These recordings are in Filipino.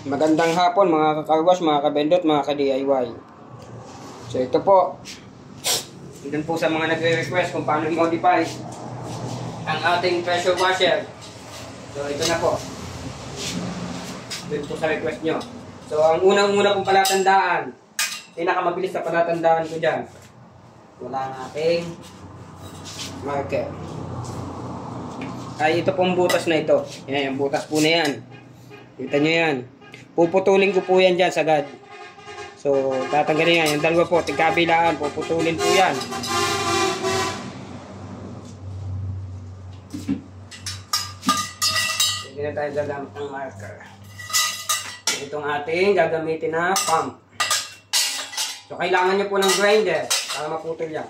Magandang hapon mga kakarwas, mga kabendot, mga ka-DIY. So ito po, dun po sa mga nagre-request kung paano i-modify ang ating pressure washer. So ito na po, dun po sa request nyo. So ang unang-una pong palatandaan, pinakamabilis na palatandaan ko dyan, wala ang aking marker. Ay ito pong butas na ito. Yan, yung butas po na yan. Kita nyo yan. Puputulin ko po yan dyan sagad. So, tatanggalin yan. Yung dalawa po, tigkabilaan. Puputulin po yan. Hindi na tayo gagamit ng marker. Itong ating gagamitin na pump. So, kailangan nyo po ng grinder para maputol yan.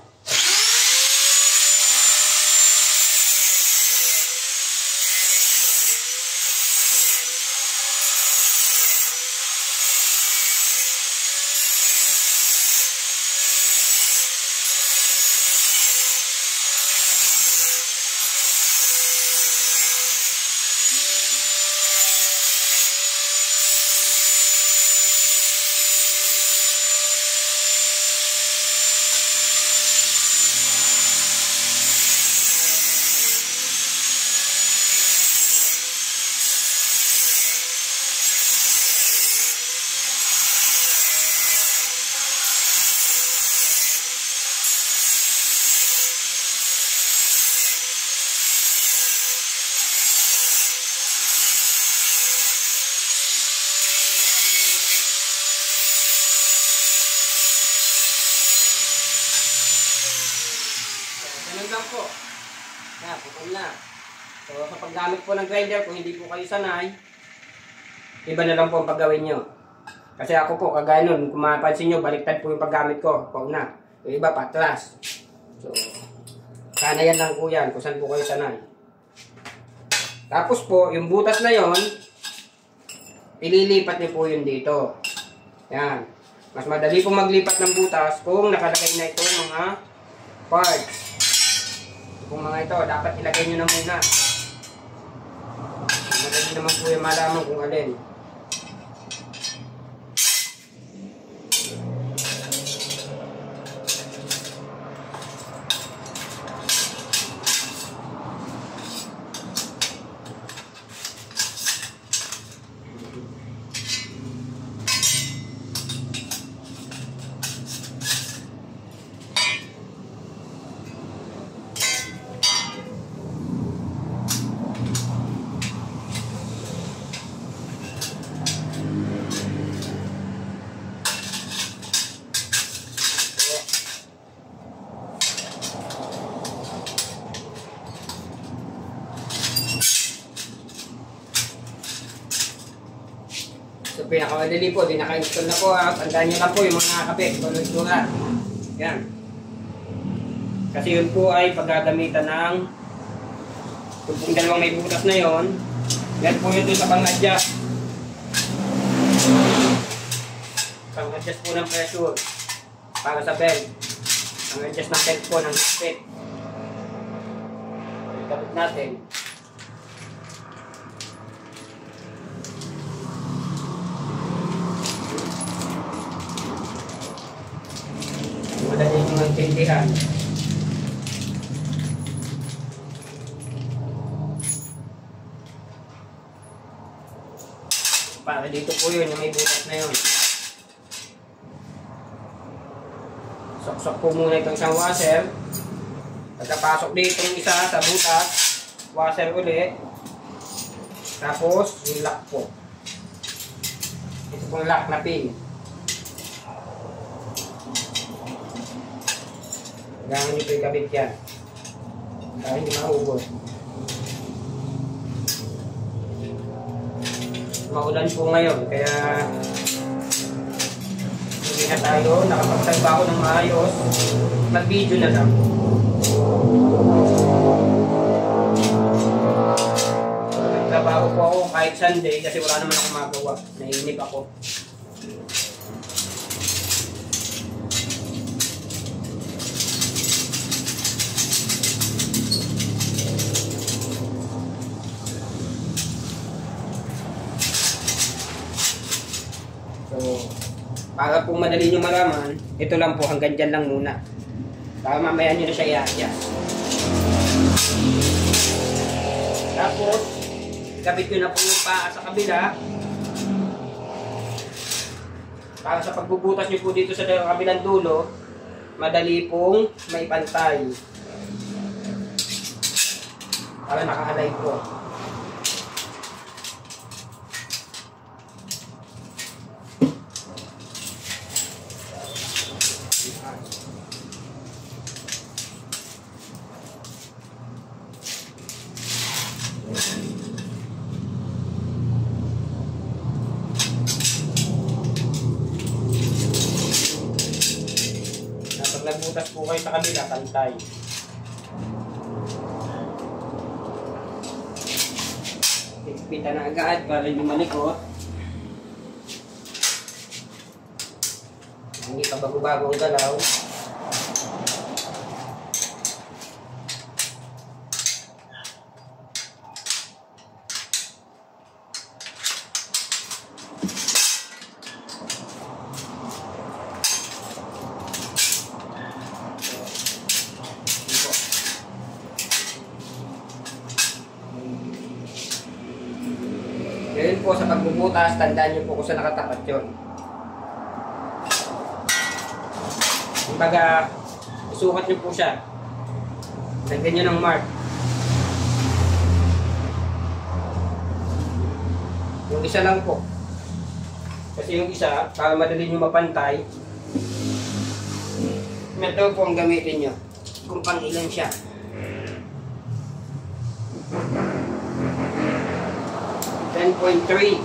Ganun lang po. Yan, putol na. So, kapag gamit po ng grinder, kung hindi po kayo sanay, iba na lang po ang paggawin nyo. Kasi ako po, kagaya nun, kung mapapansin nyo, baliktad po yung paggamit ko. Pag na. Yung iba, patras. So, sana yan lang po yan, kung saan po kayo sanay. Tapos po, yung butas na yon, ililipat nyo po yun dito. Yan. Mas madali po maglipat ng butas kung nakalagay na itong mga parts. Kung mga ito, dapat ilagay nyo na muna. Madali naman po yung malaman kung alin. So, pinakamadali po, di naka-install na po ha. Tandaan nyo lang po yung mga nakakapit. Kung itsura. Yan. Kasi yun po ay paggagamitan ng kung pong dalawang may butas na yon. Yan po yun doon sa pang-adjust. Pang-adjust po ng pressure para sa belt. Pang-adjust ng belt po ng spit. Ikabit natin. Madali nyo maintindihan. Para dito po yun, yung may butas na yun. Sok-sok po muna itong isang washer. Pagkapasok dito yung isa sa butas, washer ulit. Tapos, yung lock po. Ito pong lock na pin. Kailangan nyo ito ikabit yan. Kaya hindi mahubos. Maulan po ngayon, kaya hindi na tayo nakapagtagba ko ng maayos. Mag-video na lang. Nagtrabaho po ako kahit Sunday kasi wala naman akong magawa. Naiinip ako. So, para po madali nyo malaman, ito lang po, hanggang dyan lang muna. Para mamaya nyo na siya i-adjust. Tapos, kapit nyo na po yung paa sa kabila. Para sa pagbubutas nyo po dito sa kabilang dulo, madali pong may pantay. Para nakahalay po. Kapag nagbutas po kayo sa kabila, pantay. Higpitan na agad para hindi malikot. Hindi pa bago-bago ang galaw. Ngayon po sa pagbubutas, tandaan niyo po kung saan nakatapat yun. Kumbaga, isukat niyo po siya. Lagyan niyo ng mark. Yung isa lang po. Kasi yung isa, para madali niyo mapantay, ito po ang gamitin niyo. Kung pang ilan siya. 10.3.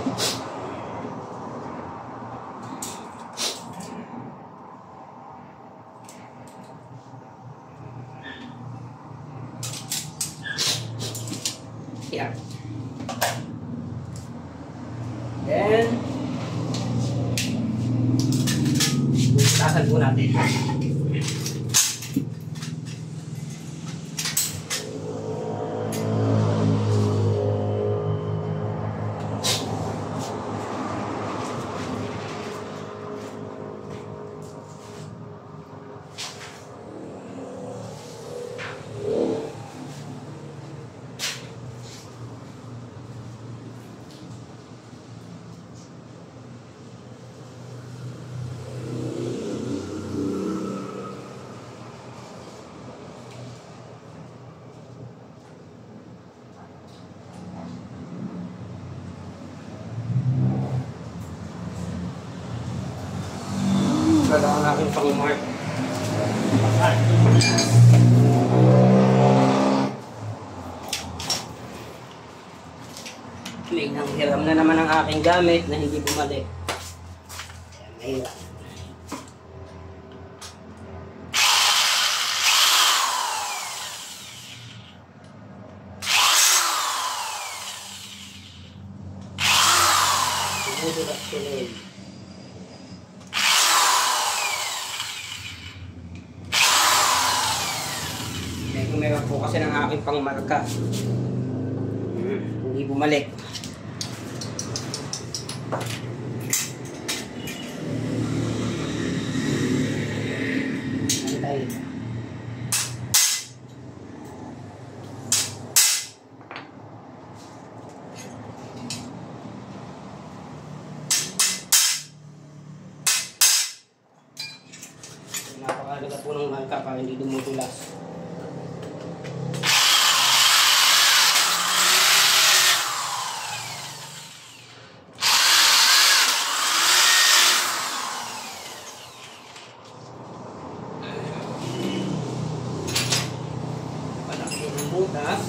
Yeah. Then, butasan po natin. Kailangan natin pang-mark. Hiram na naman ang aking gamit na hindi bumalik. Ayan, mahirap. Bubulas tuloy. Meron po kasi ng aking pangmarka. Hindi bumalik. Antay. Napakalaga po ng marka para hindi dumutulas. Butas.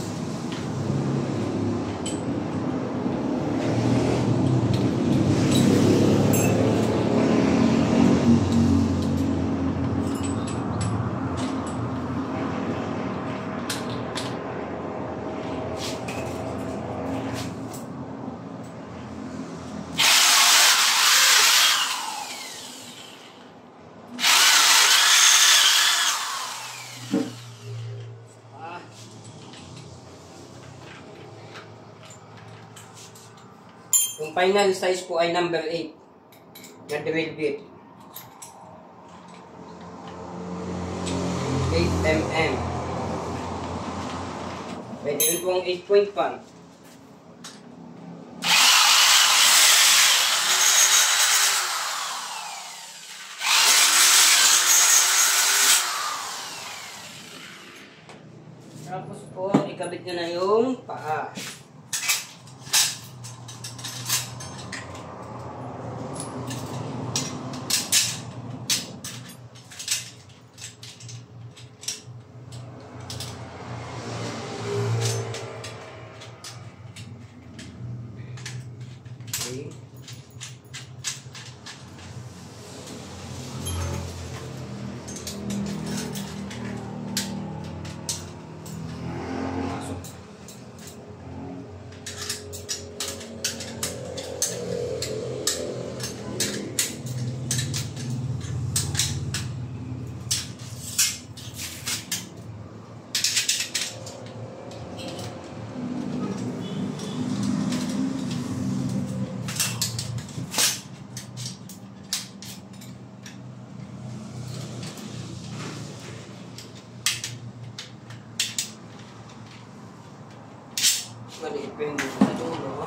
Yung final size po ay number 8. Yan the wheel bit. 8mm. Pwede yun pong 8.5. Tapos po, ikabit nyo na yung paa. Okay. Maliit pa yung dito sa dulo.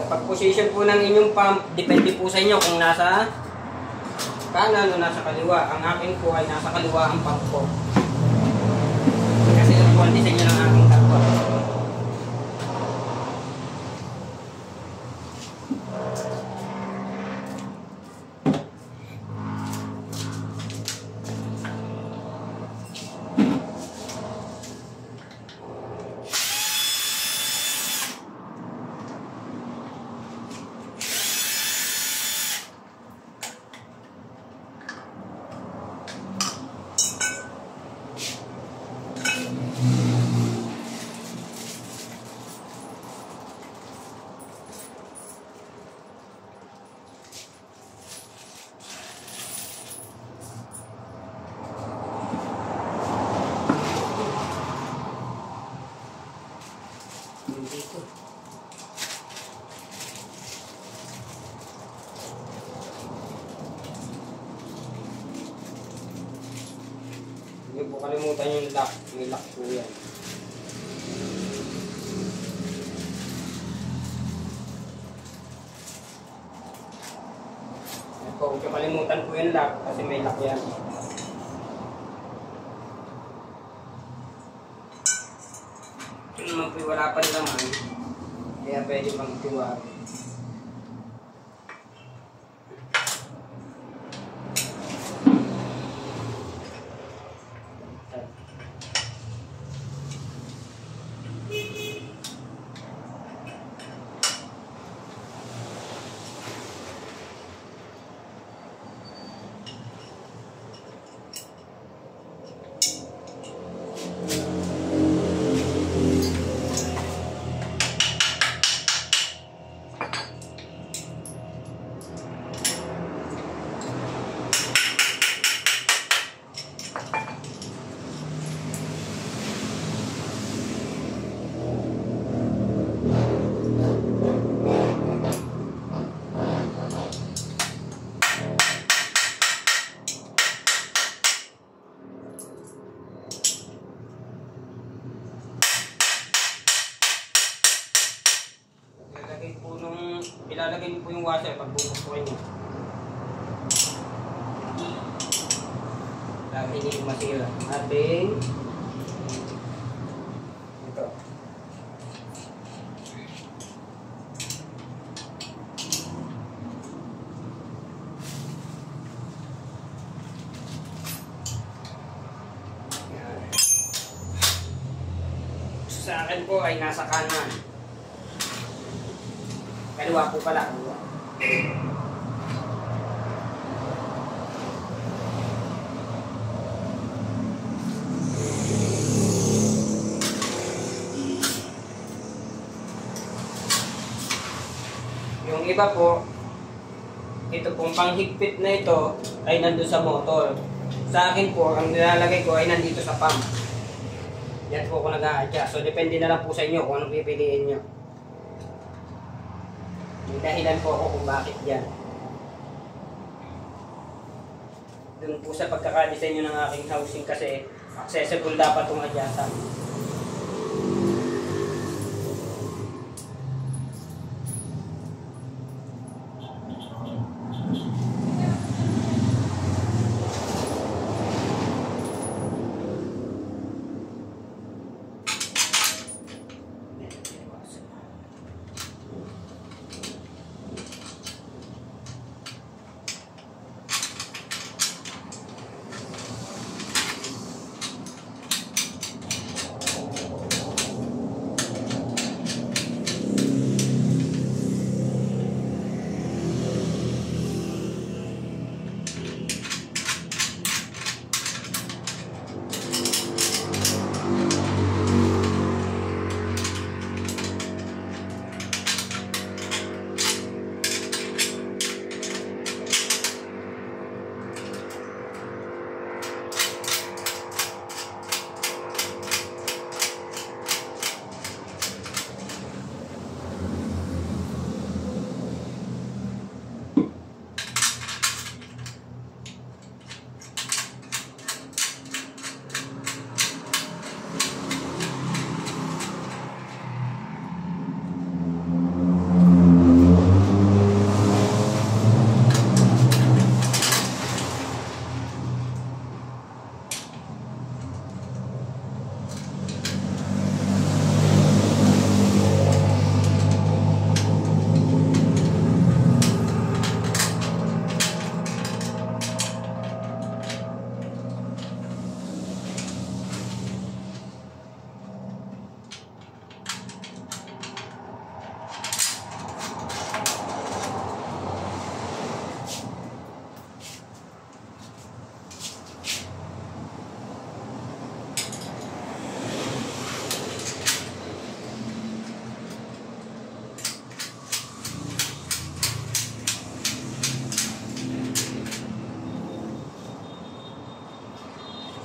Pag-position po ng inyong pump, depende po sa inyo kung nasa kanan o nasa kaliwa. Ang akin po ay nasa kaliwa ang pump ko. Kasi ito po ang disenyo ng aking kapwa. Dito. Hindi po kalimutan yung lock. May lock po yan. Huwag nyo kalimutan po yung lock kasi may lock yan. Ito naman po wala pa naman. Kaya pwede pang tiwag. Ilalagay niyo po yung washer pag bubuksukin niyo. Lagi. hindi ko masira. Ating ito. Sa akin po ay nasa kanan. Kaliwa po pala. Kaliwa. Yung iba po, ito pong panghigpit na ito ay nandun sa motor. Sa akin po, ang nilalagay ko ay nandito sa pump. Yan po ako nag-a-adjust. So, depende na lang po sa inyo kung anong pipiliin nyo. May dahilan po ako kung bakit yan. Doon po sa pagkakadesign nyo ng aking housing kasi accessible dapat itong adjustan.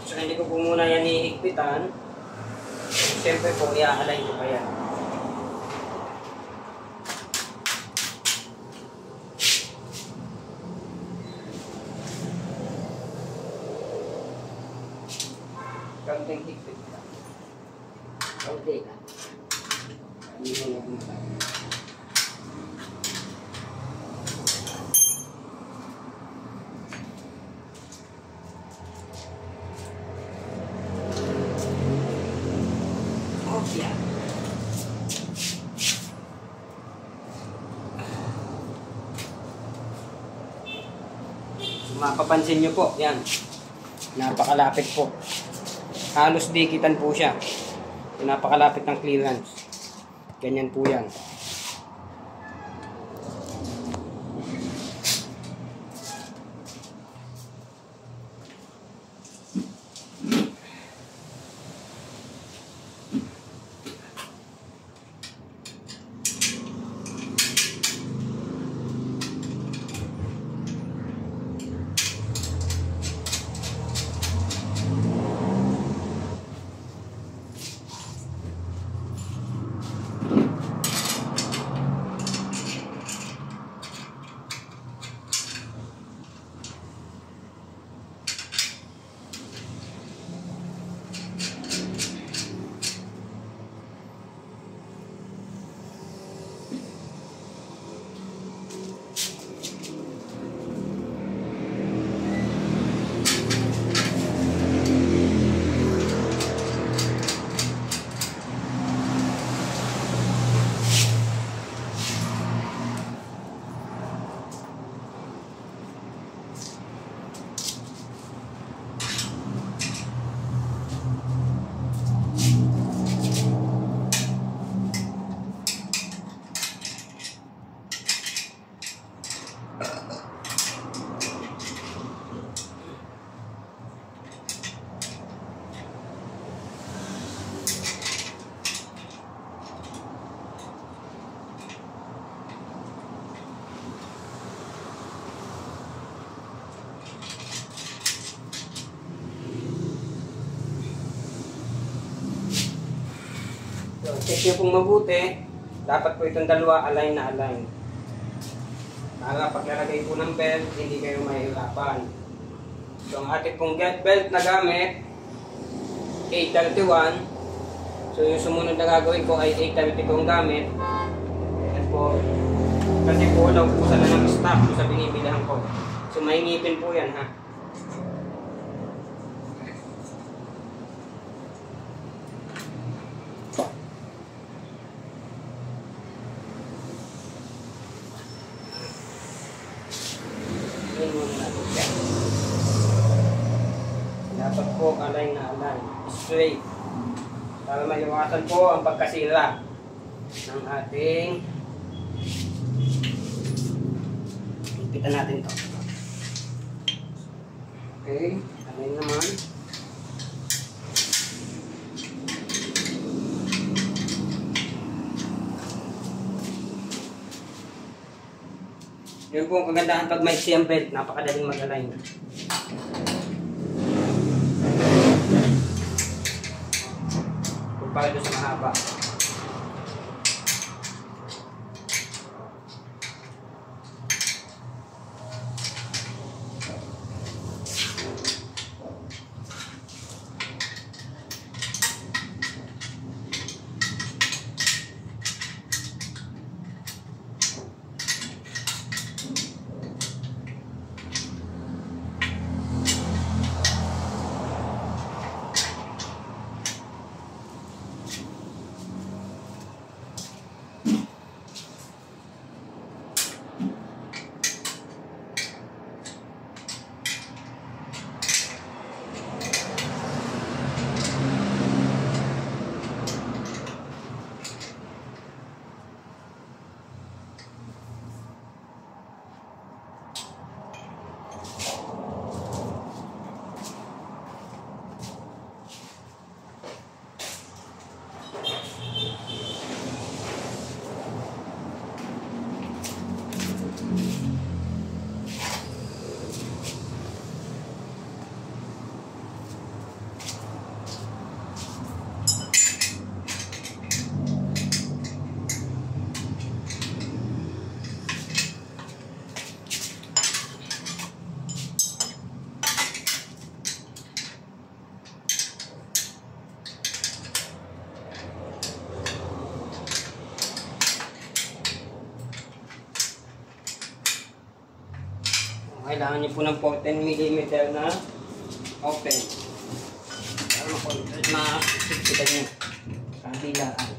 So, hindi ko po muna yan hihigpitan. Siyempre po, i-align ko pa yan. Kaunting higpit lang. Kaunti lang. Hindi mo na kumakain. Yeah. Mapapansin nyo po, yan. Napakalapit po. Halos dikitan po siya. Napakalapit ng clearance. Ganyan po yan. check nyo pong mabuti, dapat po itong dalawa align na align. Para paglalagay po ng belt, hindi kayo mahihirapan. So ang ating pong get belt na gamit, 831. So yung sumunod na gagawin ko ay 832 ang gamit. Yan po. Kasi po naubusan na ng stock sa binibilihan ko. So may ngipin po yan ha. Dapat po align na align, straight, para maiwasan po ang pagkasira ng ating ipitan natin to. Okay, align naman. Yun po ang kagandahan pag may siyang belt, napakadaling mag-align. Kumpara doon sa mahaba. Kailangan niyo po ng 14mm na open para makikita niyo ang bilaan.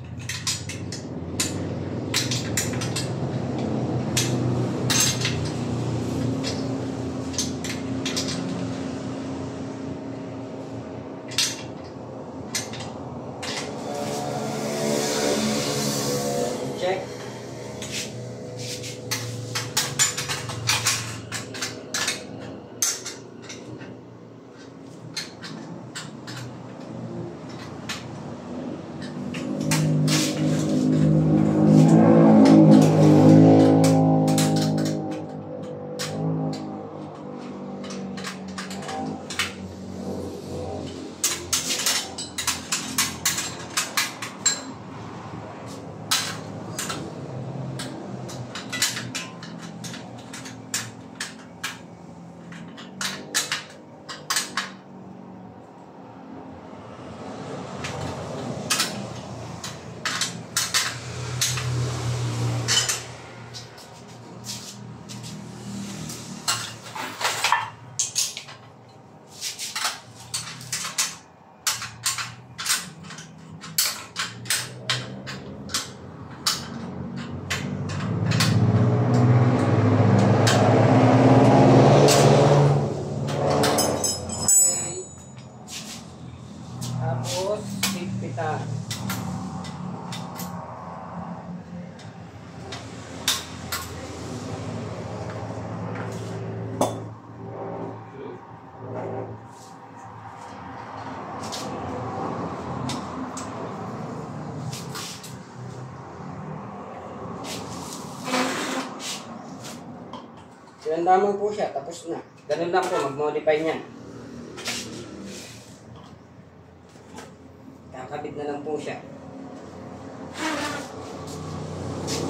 Check. Tapos, higpitan. Sinandamang po siya, tapos na. Ganun lang po, mag-modify niyan. Kakabit na lang po siya.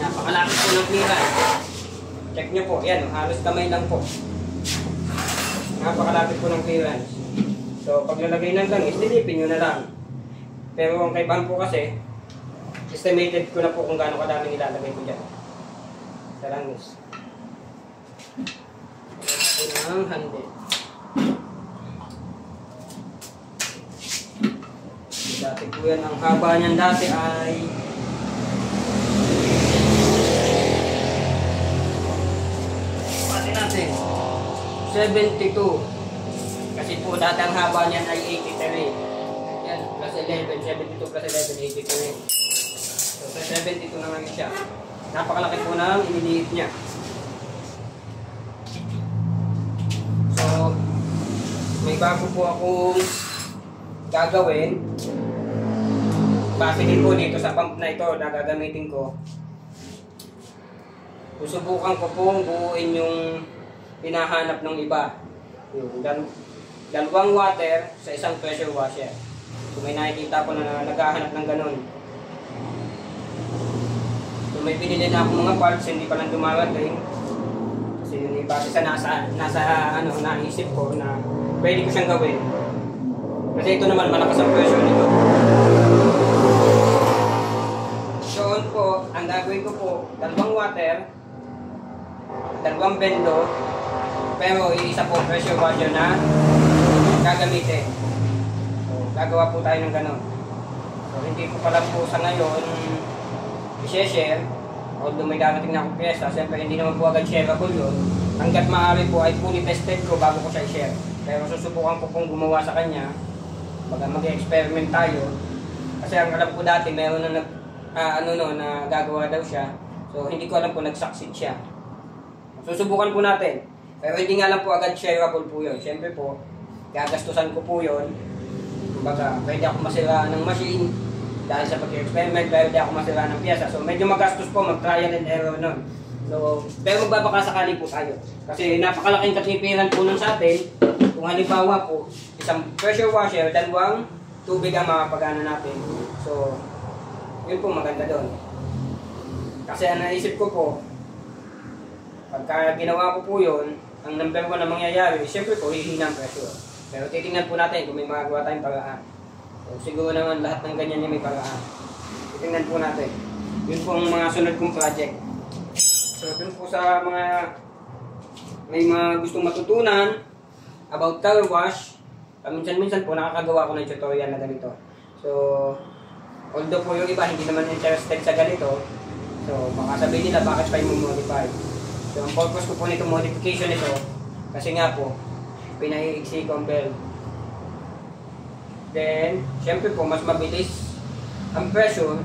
Napakalaki po ng clearance. Check nyo po, yan, halos kamay lang po. Napakalapit po ng clearance. So, pag nalagay ng langis, dilipin nyo na lang. Pero ang kaibahan po kasi, estimated ko na po kung gaano kadami nilalagay ko dyan. Sa langis. Ito ng handle. Dati po yan, ang haba niyan dati ay pati natin 72. Kasi po dati ang haba niyan ay 83. Yan, plus 11, 72 plus 11, 83. So sa 72 na ngayon siya. Napakalaki po ng iniliit niya. So may bago po akong gagawin. Base din po dito sa pump na ito na gagamitin ko. Susubukan ko pong buuin yung hinahanap ng iba. Yung dalawang water sa isang pressure washer. So may nakikita ko na naghahanap ng ganun. So may binili na ako mga parts, hindi pa lang dumarating. Kasi yun base sa naisip ko na pwede ko siyang gawin. Kasi ito naman malakas ang pressure nito. So po, ang gagawin ko po, dalawang water, dalawang bendo, pero isa po pressure washer na gagamitin. So, gagawa po tayo ng ganon. So, hindi ko pala po sa ngayon i-share, although may darating na akong pyesa, siyempre hindi naman po agad shareable yun. Hanggat maaari po ay fully tested ko bago ko siya i-share. Pero susubukan ko pong gumawa sa kanya, mag-experiment tayo. Kasi ang alam ko dati, mayroon na na gagawa daw siya. So, hindi ko alam kung nag-succeed siya. Susubukan po natin. Pero hindi nga lang po agad shareable po yun. Siyempre po, gagastusan ko po yun. Kumbaga, pwede ako masiraan ng machine dahil sa pag-experiment, pwede ako masiraan ng piyesa. So, medyo magastos po, mag-trial and error nun. So, pero magbabaka sakali po tayo. Kasi napakalaking katipiran po nun sa atin. Kung halimbawa po, isang pressure washer, dalawang tubig ang makapagana natin. So, yun po maganda doon. Kasi ang naisip ko po, pagka ginawa ko po yun, ang number 1 na mangyayari, siyempre po, hihina ang pressure. Pero titingnan po natin kung may magagawa tayong paraan. So, siguro naman lahat ng ganyan niya may paraan. Titingnan po natin. Yun po ang mga sunod kong project. So, dun po sa mga may mga gustong matutunan about car wash, minsan-minsan po nakakagawa ko ng tutorial na ganito. So, although po yung iba hindi naman interested sa ganito, so baka sabihin nila bakit pa yung modify. So ang purpose ko po nito modification nito, kasi nga po, pinaiiksi ko ang belt. Then, syempre po, mas mabilis ang pressure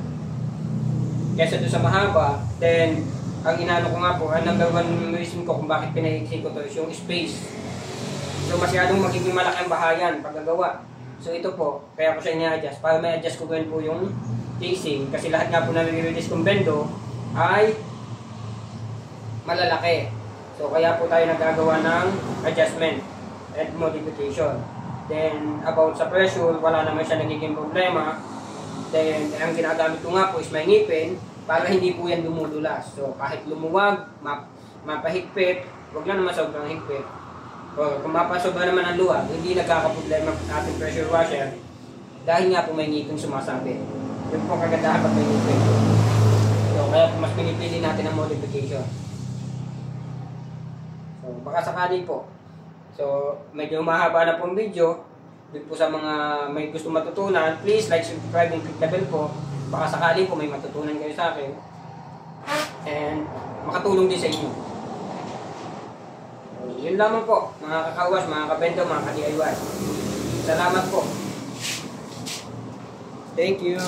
kesa doon sa mahaba. Then, ang inano ko nga po, ang number 1 reason ko kung bakit pinaiiksi ko to is yung space. So masyadong magiging malaki ang bahayan paggagawa. So ito po, kaya ko siya i-adjust. Para may adjust ko po yung casing. Kasi lahat nga po na nire-release kong bendo ay malalaki. So kaya po tayo nagagawa ng adjustment and modification. Then about sa pressure, wala naman siya nagiging problema. Then ang ginagamit ko nga po is may ngipin para hindi po yan dumudulas. So kahit lumuwag, mapahigpit, huwag lang naman sobrang higpit. O kung mapasobra naman ang luwag, hindi nagkakaproblema ang ating pressure washer dahil nga po may ngipin sumasabi. Yun po kagandahan pag may ngipin. So kaya mas pinipili natin ang modification. So baka sakali po. So medyo mahaba na pong video. Dito po sa mga may gusto matutunan, please like, subscribe, and click the bell po. Baka sakali po may matutunan kayo sa akin. And makatulong din sa inyo. Yun lamang po, mga kakawas, mga kabendo, mga ka-DIY. Salamat po. Thank you.